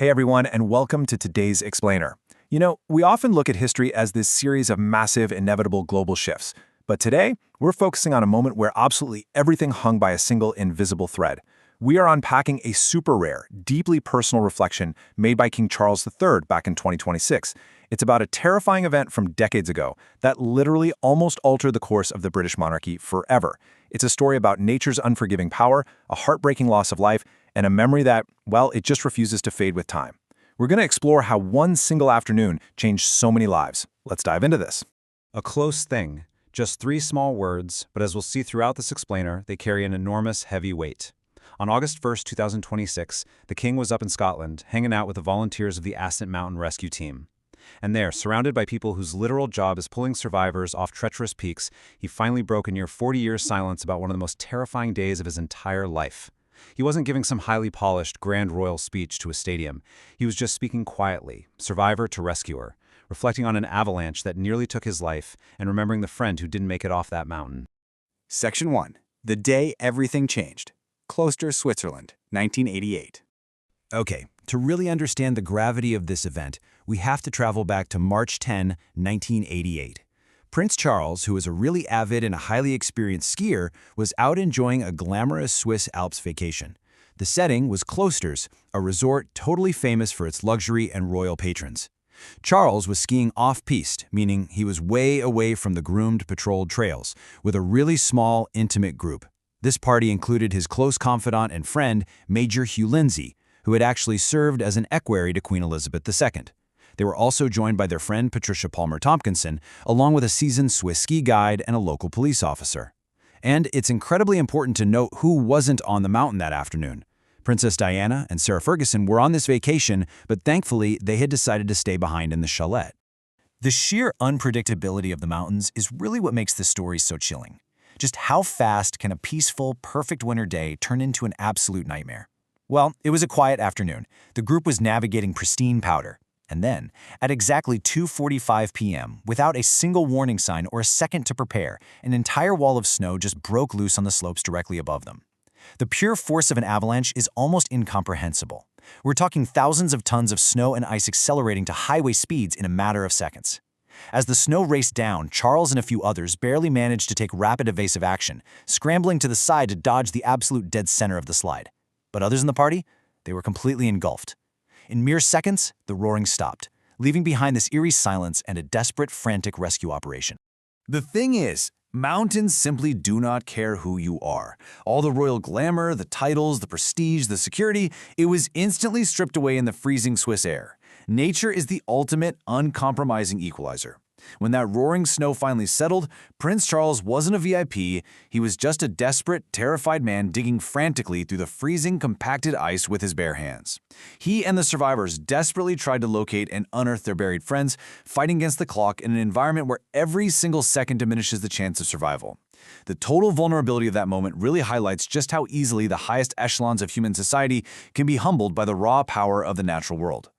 Hey everyone, and welcome to today's Explainer. We often look at history as this series of massive, inevitable global shifts. But today, we're focusing on a moment where absolutely everything hung by a single invisible thread. We are unpacking a super rare, deeply personal reflection made by King Charles III back in 2026. It's about a terrifying event from decades ago that literally almost altered the course of the British monarchy forever. It's a story about nature's unforgiving power, a heartbreaking loss of life, and a memory that, well, it just refuses to fade with time. We're going to explore how one single afternoon changed so many lives. Let's dive into this. A close thing. Just 3 small words, but as we'll see throughout this explainer, they carry an enormous, heavy weight. On August 1st, 2026, the king was up in Scotland, hanging out with the volunteers of the Ascent Mountain Rescue Team. And there, surrounded by people whose literal job is pulling survivors off treacherous peaks, he finally broke a near 40-year silence about one of the most terrifying days of his entire life. He wasn't giving some highly polished, grand royal speech to a stadium. He was just speaking quietly, survivor to rescuer, reflecting on an avalanche that nearly took his life and remembering the friend who didn't make it off that mountain. Section 1. The Day Everything Changed. Klosters, Switzerland, 1988. Okay, to really understand the gravity of this event, we have to travel back to March 10, 1988. Prince Charles, who was a really avid and a highly experienced skier, was out enjoying a glamorous Swiss Alps vacation. The setting was Klosters, a resort totally famous for its luxury and royal patrons. Charles was skiing off-piste, meaning he was way away from the groomed, patrolled trails, with a really small, intimate group. This party included his close confidant and friend, Major Hugh Lindsay, who had actually served as an equerry to Queen Elizabeth II. They were also joined by their friend Patricia Palmer-Tompkinson, along with a seasoned Swiss ski guide and a local police officer. And it's incredibly important to note who wasn't on the mountain that afternoon. Princess Diana and Sarah Ferguson were on this vacation, but thankfully they had decided to stay behind in the chalet. The sheer unpredictability of the mountains is really what makes this story so chilling. Just how fast can a peaceful, perfect winter day turn into an absolute nightmare? Well, it was a quiet afternoon. The group was navigating pristine powder. And then, at exactly 2:45 p.m., without a single warning sign or a second to prepare, an entire wall of snow just broke loose on the slopes directly above them. The pure force of an avalanche is almost incomprehensible. We're talking thousands of tons of snow and ice accelerating to highway speeds in a matter of seconds. As the snow raced down, Charles and a few others barely managed to take rapid evasive action, scrambling to the side to dodge the absolute dead center of the slide. But others in the party? They were completely engulfed. In mere seconds, the roaring stopped, leaving behind this eerie silence and a desperate, frantic rescue operation. The thing is, mountains simply do not care who you are. All the royal glamour, the titles, the prestige, the security, it was instantly stripped away in the freezing Swiss air. Nature is the ultimate, uncompromising equalizer. When that roaring snow finally settled, Prince Charles wasn't a VIP, he was just a desperate, terrified man digging frantically through the freezing, compacted ice with his bare hands. He and the survivors desperately tried to locate and unearth their buried friends, fighting against the clock in an environment where every single second diminishes the chance of survival. The total vulnerability of that moment really highlights just how easily the highest echelons of human society can be humbled by the raw power of the natural world.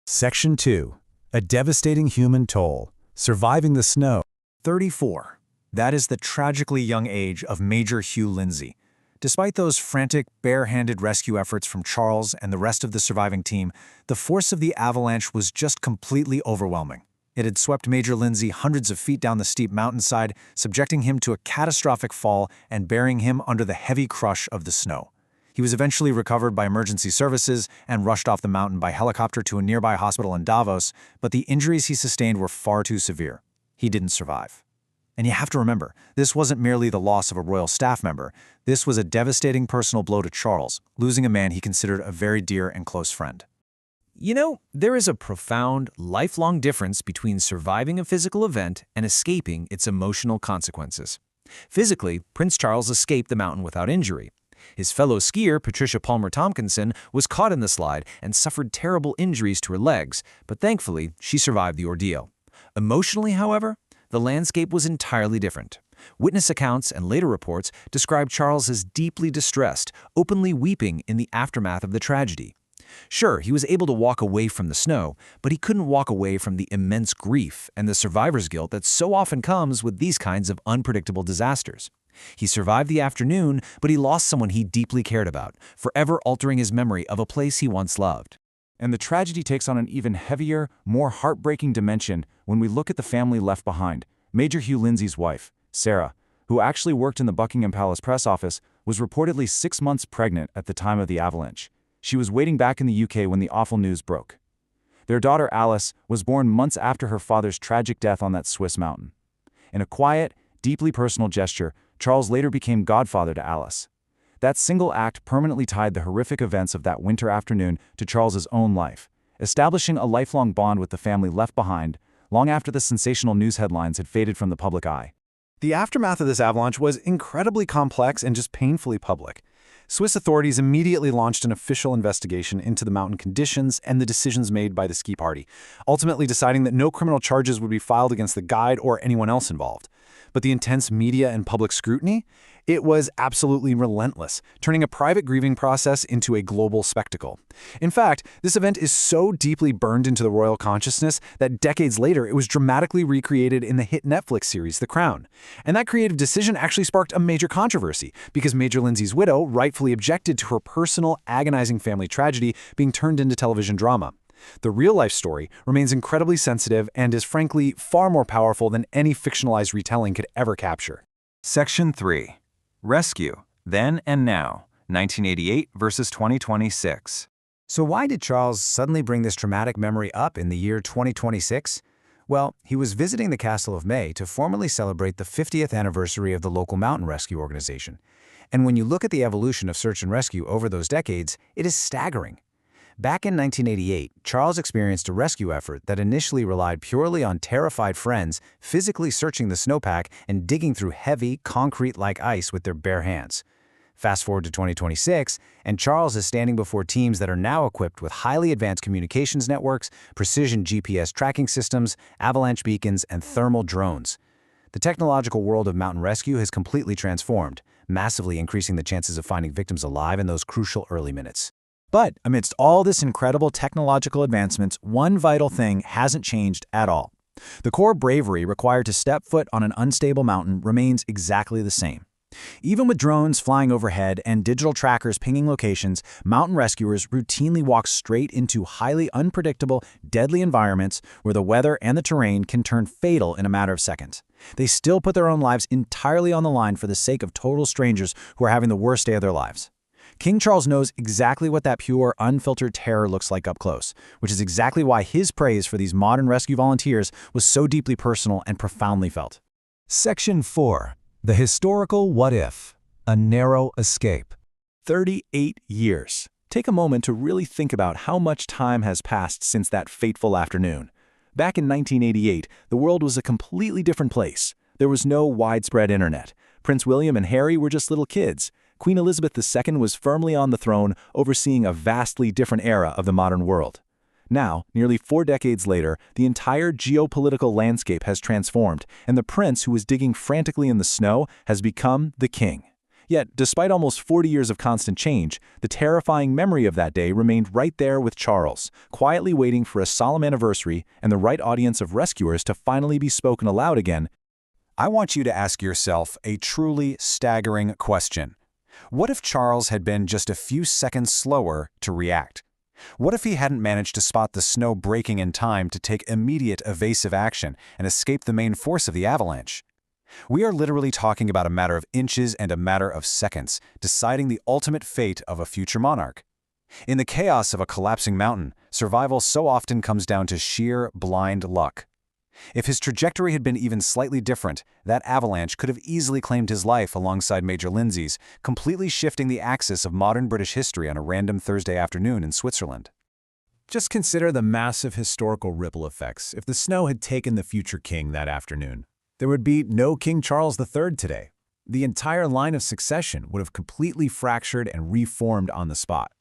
Section 2. A devastating human toll. Surviving the snow. 34. That is the tragically young age of Major Hugh Lindsay. Despite those frantic, bare-handed rescue efforts from Charles and the rest of the surviving team, the force of the avalanche was just completely overwhelming. It had swept Major Lindsay hundreds of feet down the steep mountainside, subjecting him to a catastrophic fall and burying him under the heavy crush of the snow. He was eventually recovered by emergency services and rushed off the mountain by helicopter to a nearby hospital in Davos, but the injuries he sustained were far too severe. He didn't survive. And you have to remember, this wasn't merely the loss of a royal staff member. This was a devastating personal blow to Charles, losing a man he considered a very dear and close friend. There is a profound, lifelong difference between surviving a physical event and escaping its emotional consequences. Physically, Prince Charles escaped the mountain without injury. His fellow skier, Patricia Palmer-Tompkinson, was caught in the slide and suffered terrible injuries to her legs, but thankfully, she survived the ordeal. Emotionally, however, the landscape was entirely different. Witness accounts and later reports described Charles as deeply distressed, openly weeping in the aftermath of the tragedy. Sure, he was able to walk away from the snow, but he couldn't walk away from the immense grief and the survivor's guilt that so often comes with these kinds of unpredictable disasters. He survived the afternoon, but he lost someone he deeply cared about, forever altering his memory of a place he once loved. And the tragedy takes on an even heavier, more heartbreaking dimension when we look at the family left behind. Major Hugh Lindsay's wife, Sarah, who actually worked in the Buckingham Palace press office, was reportedly 6 months pregnant at the time of the avalanche. She was waiting back in the UK when the awful news broke. Their daughter Alice was born months after her father's tragic death on that Swiss mountain. In a quiet, deeply personal gesture, Charles later became godfather to Alice. That single act permanently tied the horrific events of that winter afternoon to Charles's own life, establishing a lifelong bond with the family left behind, long after the sensational news headlines had faded from the public eye. The aftermath of this avalanche was incredibly complex and just painfully public. Swiss authorities immediately launched an official investigation into the mountain conditions and the decisions made by the ski party, ultimately deciding that no criminal charges would be filed against the guide or anyone else involved. But the intense media and public scrutiny? It was absolutely relentless, turning a private grieving process into a global spectacle. In fact, this event is so deeply burned into the royal consciousness that decades later it was dramatically recreated in the hit Netflix series The Crown. And that creative decision actually sparked a major controversy, because Major Lindsay's widow rightfully objected to her personal, agonizing family tragedy being turned into television drama. The real-life story remains incredibly sensitive and is frankly far more powerful than any fictionalized retelling could ever capture. Section 3. Rescue, Then and Now, 1988 versus 2026. So why did Charles suddenly bring this traumatic memory up in the year 2026? Well, he was visiting the Castle of May to formally celebrate the 50th anniversary of the local mountain rescue organization. And when you look at the evolution of search and rescue over those decades, it is staggering. Back in 1988, Charles experienced a rescue effort that initially relied purely on terrified friends physically searching the snowpack and digging through heavy, concrete-like ice with their bare hands. Fast forward to 2026, and Charles is standing before teams that are now equipped with highly advanced communications networks, precision GPS tracking systems, avalanche beacons, and thermal drones. The technological world of mountain rescue has completely transformed, massively increasing the chances of finding victims alive in those crucial early minutes. But amidst all this incredible technological advancements, one vital thing hasn't changed at all. The core bravery required to step foot on an unstable mountain remains exactly the same. Even with drones flying overhead and digital trackers pinging locations, mountain rescuers routinely walk straight into highly unpredictable, deadly environments where the weather and the terrain can turn fatal in a matter of seconds. They still put their own lives entirely on the line for the sake of total strangers who are having the worst day of their lives. King Charles knows exactly what that pure, unfiltered terror looks like up close, which is exactly why his praise for these modern rescue volunteers was so deeply personal and profoundly felt. Section 4. The Historical What If, A Narrow Escape. 38 years. Take a moment to really think about how much time has passed since that fateful afternoon. Back in 1988, the world was a completely different place. There was no widespread internet. Prince William and Harry were just little kids. Queen Elizabeth II was firmly on the throne, overseeing a vastly different era of the modern world. Now, nearly 4 decades later, the entire geopolitical landscape has transformed, and the prince who was digging frantically in the snow has become the king. Yet, despite almost 40 years of constant change, the terrifying memory of that day remained right there with Charles, quietly waiting for a solemn anniversary and the right audience of rescuers to finally be spoken aloud again. I want you to ask yourself a truly staggering question. What if Charles had been just a few seconds slower to react? What if he hadn't managed to spot the snow breaking in time to take immediate evasive action and escape the main force of the avalanche? We are literally talking about a matter of inches and a matter of seconds, deciding the ultimate fate of a future monarch. In the chaos of a collapsing mountain, survival so often comes down to sheer, blind luck. If his trajectory had been even slightly different, that avalanche could have easily claimed his life alongside Major Lindsay's, completely shifting the axis of modern British history on a random Thursday afternoon in Switzerland. Just consider the massive historical ripple effects if the snow had taken the future king that afternoon. There would be no King Charles III today. The entire line of succession would have completely fractured and reformed on the spot.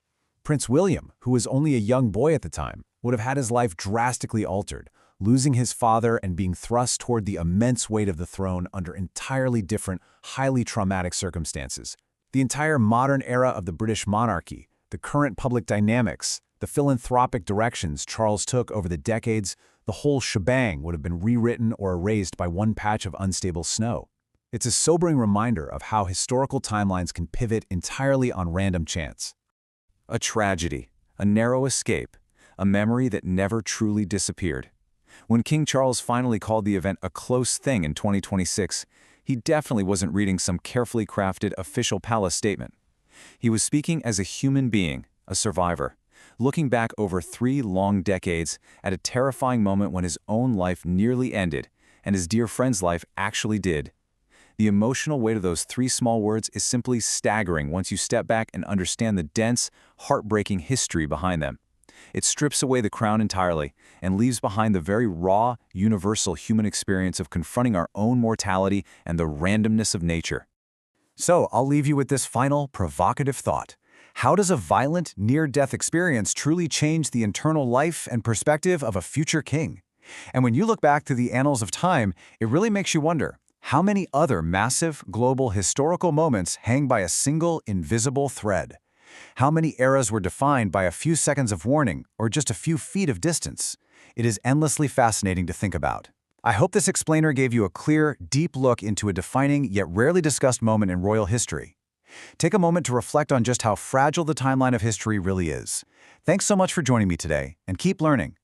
Prince William, who was only a young boy at the time, would have had his life drastically altered, losing his father and being thrust toward the immense weight of the throne under entirely different, highly traumatic circumstances. The entire modern era of the British monarchy, the current public dynamics, the philanthropic directions Charles took over the decades, the whole shebang would have been rewritten or erased by one patch of unstable snow. It's a sobering reminder of how historical timelines can pivot entirely on random chance. A tragedy, a narrow escape, a memory that never truly disappeared. When King Charles finally called the event a close thing in 2026, he definitely wasn't reading some carefully crafted official palace statement. He was speaking as a human being, a survivor, looking back over 3 long decades at a terrifying moment when his own life nearly ended and his dear friend's life actually did. The emotional weight of those 3 small words is simply staggering once you step back and understand the dense, heartbreaking history behind them. It strips away the crown entirely and leaves behind the very raw, universal human experience of confronting our own mortality and the randomness of nature. So, I'll leave you with this final, provocative thought. How does a violent, near-death experience truly change the internal life and perspective of a future king? And when you look back through the annals of time, it really makes you wonder, how many other massive, global, historical moments hang by a single, invisible thread? How many eras were defined by a few seconds of warning or just a few feet of distance? It is endlessly fascinating to think about. I hope this explainer gave you a clear, deep look into a defining yet rarely discussed moment in royal history. Take a moment to reflect on just how fragile the timeline of history really is. Thanks so much for joining me today, and keep learning.